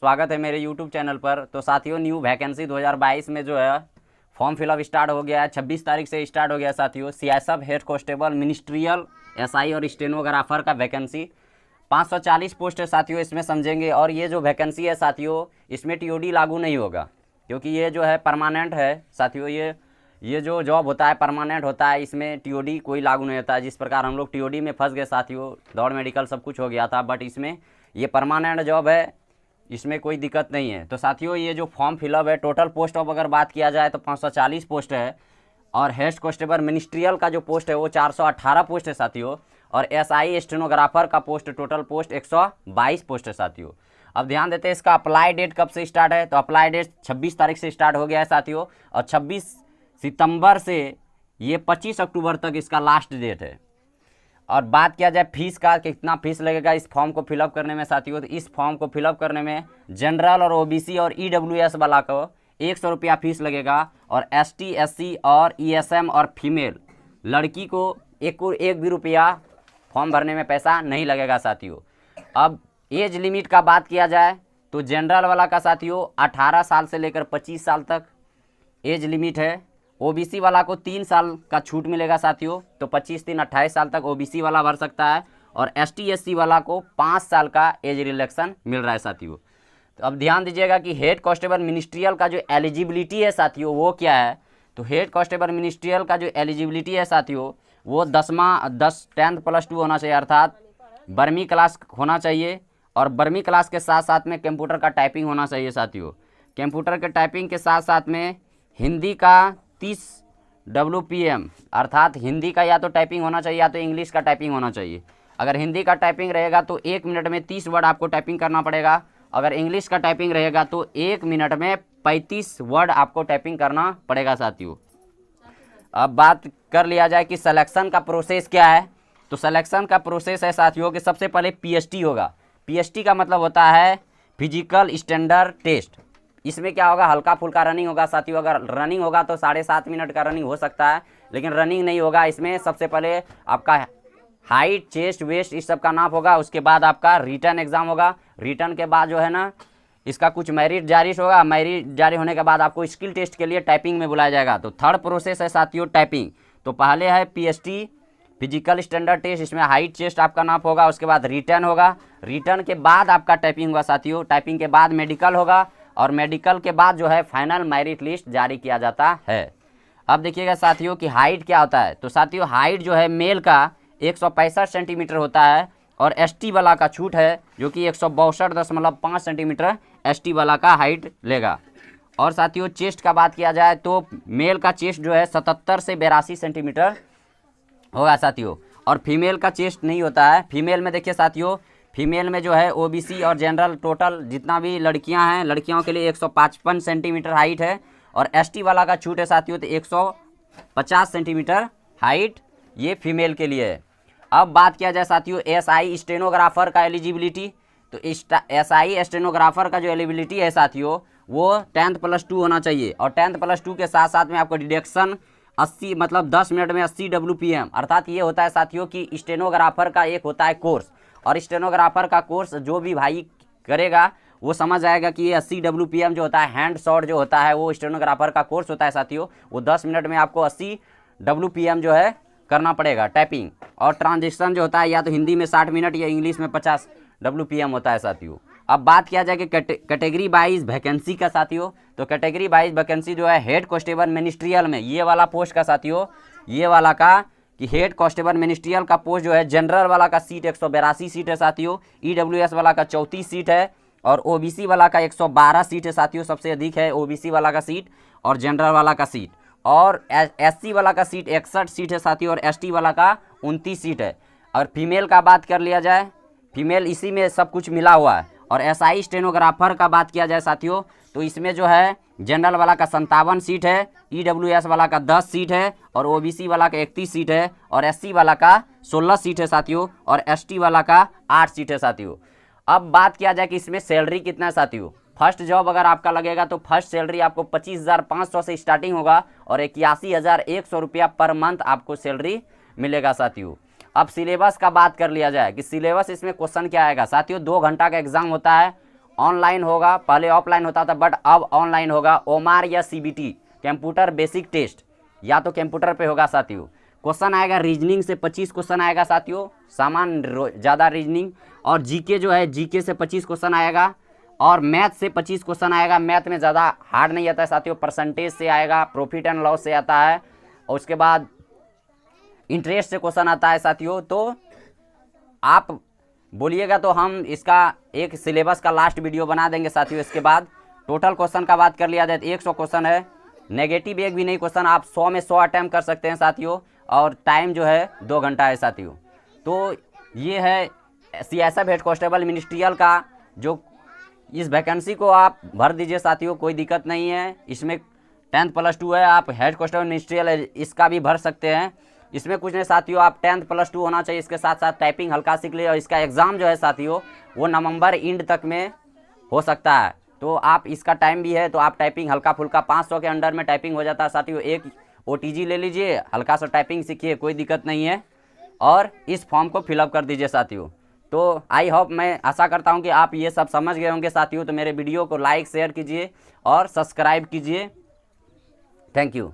स्वागत है मेरे YouTube चैनल पर। तो साथियों, न्यू वैकेंसी 2022 में जो है फॉर्म फिलअप स्टार्ट हो गया है। 26 तारीख से स्टार्ट हो गया है साथियों। CISF head constable ministerial SI और स्टेनोग्राफर का वैकेंसी 540 पोस्ट है साथियों, इसमें समझेंगे। और ये जो वैकेंसी है साथियों, इसमें टीओडी लागू नहीं होगा, क्योंकि ये जो है परमानेंट है साथियों। ये जो जॉब होता है परमानेंट होता है, इसमें टीओडी कोई लागू नहीं होता है। जिस प्रकार हम लोग टीओडी में फंस गए साथियों, दौड़ मेडिकल सब कुछ हो गया था, बट इसमें ये परमानेंट जॉब है, इसमें कोई दिक्कत नहीं है। तो साथियों, ये जो फॉर्म फिलअप है, टोटल पोस्ट ऑफ अगर बात किया जाए तो 540 पोस्ट है। और हेड कांस्टेबल मिनिस्ट्रियल का जो पोस्ट है वो 418 पोस्ट है साथियों। और एसआई स्टेनोग्राफर का पोस्ट टोटल पोस्ट 122 पोस्ट है साथियों। अब ध्यान देते हैं इसका अप्लाई डेट कब से स्टार्ट है। तो अप्लाई डेट 26 तारीख से स्टार्ट हो गया है साथियों, और 26 सितंबर से ये 25 अक्टूबर तक इसका लास्ट डेट है। और बात किया जाए फीस का, कितना फीस लगेगा इस फॉर्म को फिलअप करने में साथियों, तो इस फॉर्म को फिलअप करने में जनरल और ओबीसी और ईडब्ल्यूएस वाला को 100 रुपया फीस लगेगा। और एसटी एससी और ईएसएम और फीमेल लड़की को एक भी रुपया फॉर्म भरने में पैसा नहीं लगेगा साथियों। अब एज लिमिट का बात किया जाए तो जनरल वाला का साथियों 18 साल से लेकर 25 साल तक एज लिमिट है। ओबीसी वाला को 3 साल का छूट मिलेगा साथियों, तो 25-3-28 साल तक ओबीसी वाला भर सकता है। और एसटी एससी वाला को 5 साल का एज रिलैक्सन मिल रहा है साथियों। तो अब ध्यान दीजिएगा कि हेड कांस्टेबल मिनिस्ट्रियल का जो एलिजिबिलिटी है साथियों वो क्या है। तो हेड कांस्टेबल मिनिस्ट्रियल का जो एलिजिबिलिटी है साथियों वो 10th +2 होना चाहिए, अर्थात 12वीं क्लास होना चाहिए। और 12वीं क्लास के साथ साथ में कंप्यूटर का टाइपिंग होना चाहिए साथियों। कंप्यूटर के टाइपिंग के साथ साथ में हिंदी का 30 WPM, अर्थात हिंदी का या तो टाइपिंग होना चाहिए या तो इंग्लिश का टाइपिंग होना चाहिए। अगर हिंदी का टाइपिंग रहेगा तो 1 मिनट में 30 वर्ड आपको टाइपिंग करना पड़ेगा। अगर इंग्लिश का टाइपिंग रहेगा तो 1 मिनट में 35 वर्ड आपको टाइपिंग करना पड़ेगा साथियों। अब बात कर लिया जाए कि सिलेक्शन का प्रोसेस क्या है। तो सिलेक्शन का प्रोसेस है साथियों कि सबसे पहले पीएसटी होगा। पीएसटी का मतलब होता है फिजिकल स्टैंडर्ड टेस्ट। इसमें क्या होगा, हल्का फुल्का रनिंग होगा साथियों। अगर रनिंग होगा तो 7.5 मिनट का रनिंग हो सकता है, लेकिन रनिंग नहीं होगा। इसमें सबसे पहले आपका हाइट, चेस्ट, वेस्ट इस सब का नाप होगा। उसके बाद आपका रिटर्न एग्जाम होगा। रिटर्न के बाद जो है ना, इसका कुछ मेरिट जारी होगा। मेरिट जारी होने के बाद आपको स्किल टेस्ट के लिए टाइपिंग में बुलाया जाएगा। तो थर्ड प्रोसेस है साथियों टाइपिंग। तो पहले है पीएसटी फिजिकल स्टैंडर्ड टेस्ट, इसमें हाइट चेस्ट आपका नाप होगा। उसके बाद रिटर्न होगा। रिटर्न के बाद आपका टाइपिंग होगा साथियों। टाइपिंग के बाद मेडिकल होगा, और मेडिकल के बाद जो है फाइनल मेरिट लिस्ट जारी किया जाता है। अब देखिएगा साथियों कि हाइट क्या होता है। तो साथियों हाइट जो है मेल का 165 सेंटीमीटर होता है, और एसटी वाला का छूट है जो कि 162.5 सेंटीमीटर एसटी वाला का हाइट लेगा। और साथियों चेस्ट का बात किया जाए तो मेल का चेस्ट जो है 77 से 82 सेंटीमीटर होगा साथियों। और फीमेल का चेस्ट नहीं होता है। फीमेल में देखिए साथियों, फीमेल में जो है ओबीसी और जनरल टोटल जितना भी लड़कियां हैं, लड़कियों के लिए 155 सेंटीमीटर हाइट है। और एसटी वाला का छूट है साथियों तो 150 सेंटीमीटर हाइट ये फीमेल के लिए है। अब बात किया जाए साथियों एसआई स्टेनोग्राफर का एलिजिबिलिटी। तो एसआई स्टेनोग्राफर का जो एलिजिबिलिटी है साथियों वो 10th +2 होना चाहिए। और 10th +2 के साथ साथ में आपको डिडक्शन 80, मतलब 10 मिनट में 80 WPM, अर्थात ये होता है साथियों कि स्टेनोग्राफर का एक होता है कोर्स। और स्टेनोग्राफर का कोर्स जो भी भाई करेगा वो समझ आएगा कि ये 80 WPM जो होता है, हैंड शॉट जो होता है, वो स्टेनोग्राफर का कोर्स होता है साथियों। वो 10 मिनट में आपको 80 WPM जो है करना पड़ेगा टाइपिंग। और ट्रांजेक्शन जो होता है या तो हिंदी में 60 मिनट या इंग्लिश में 50 WPM होता है साथियों। अब बात किया जाए कि कैटेगरी वाइज वैकेंसी का साथियों। तो कैटेगरी वाइज वैकेंसी जो है हेड कांस्टेबल मिनिस्ट्रियल में ये वाला पोस्ट का साथियों, ये वाला का कि हेड कांस्टेबल मिनिस्ट्रियल का पोस्ट जो है, जनरल वाला का सीट 182 सीट है साथियों। ईडब्ल्यूएस वाला का 34 सीट है। और ओबीसी वाला का 112 सीट है साथियों, सबसे अधिक है ओबीसी वाला का सीट और जनरल वाला का सीट। और एससी वाला का सीट 61 सीट है साथियों, और एसटी वाला का 29 सीट है। और फीमेल का बात कर लिया जाए, फीमेल इसी में सब कुछ मिला हुआ है। और एसआई स्टेनोग्राफर का बात किया जाए साथियों तो इसमें जो है जनरल वाला का 57 सीट है, ईडब्ल्यूएस वाला का 10 सीट है, और ओबीसी वाला का 31 सीट है, और एससी वाला का 16 सीट है साथियों, और एसटी वाला का 8 सीट है साथियों। अब बात किया जाए कि इसमें सैलरी कितना है साथियों। फर्स्ट जॉब अगर आपका लगेगा तो फर्स्ट सैलरी आपको 25,500 से स्टार्टिंग होगा, और 81,100 रुपया पर मंथ आपको सैलरी मिलेगा साथियों। अब सिलेबस का बात कर लिया जाए कि सिलेबस इसमें क्वेश्चन क्या आएगा साथियों। 2 घंटा का एग्जाम होता है, ऑनलाइन होगा, पहले ऑफलाइन होता था बट अब ऑनलाइन होगा। ओमार या सीबीटी कंप्यूटर बेसिक टेस्ट, या तो कंप्यूटर पे होगा साथियों। क्वेश्चन आएगा रीजनिंग से 25 क्वेश्चन आएगा साथियों, सामान्य ज़्यादा रीजनिंग, और जीके जो है जीके से 25 क्वेश्चन आएगा, और मैथ से 25 क्वेश्चन आएगा। मैथ में ज़्यादा हार्ड नहीं आता है साथियों, परसेंटेज से आएगा, प्रॉफिट एंड लॉस से आता है, और उसके बाद इंटरेस्ट से क्वेश्चन आता है साथियों। तो आप बोलिएगा तो हम इसका एक सिलेबस का लास्ट वीडियो बना देंगे साथियों। इसके बाद टोटल क्वेश्चन का बात कर लिया जाए तो 100 क्वेश्चन है, नेगेटिव एक भी नहीं क्वेश्चन, आप 100 में 100 अटैम्प्ट कर सकते हैं साथियों, और टाइम जो है 2 घंटा है साथियों। तो ये है सीएसएफ हेड कांस्टेबल मिनिस्ट्रियल का, जो इस वैकेंसी को आप भर दीजिए साथियों, कोई दिक्कत नहीं है। इसमें 10th + 2 है, आप हेड कांस्टेबल मिनिस्ट्रियल इसका भी भर सकते हैं। इसमें कुछ नहीं साथियों, आप 10th + 2 होना चाहिए, इसके साथ साथ टाइपिंग हल्का सीख लिए, और इसका एग्ज़ाम जो है साथियों वो नवंबर एंड तक में हो सकता है। तो आप इसका टाइम भी है, तो आप टाइपिंग हल्का फुल्का 500 के अंडर में टाइपिंग हो जाता है साथियों। एक ओटीजी ले लीजिए, हल्का सा टाइपिंग सीखिए, कोई दिक्कत नहीं है, और इस फॉर्म को फिलअप कर दीजिए साथियों। तो आई होप, मैं आशा करता हूं कि आप ये सब समझ गए होंगे साथियों। तो मेरे वीडियो को लाइक शेयर कीजिए और सब्सक्राइब कीजिए। Thank you.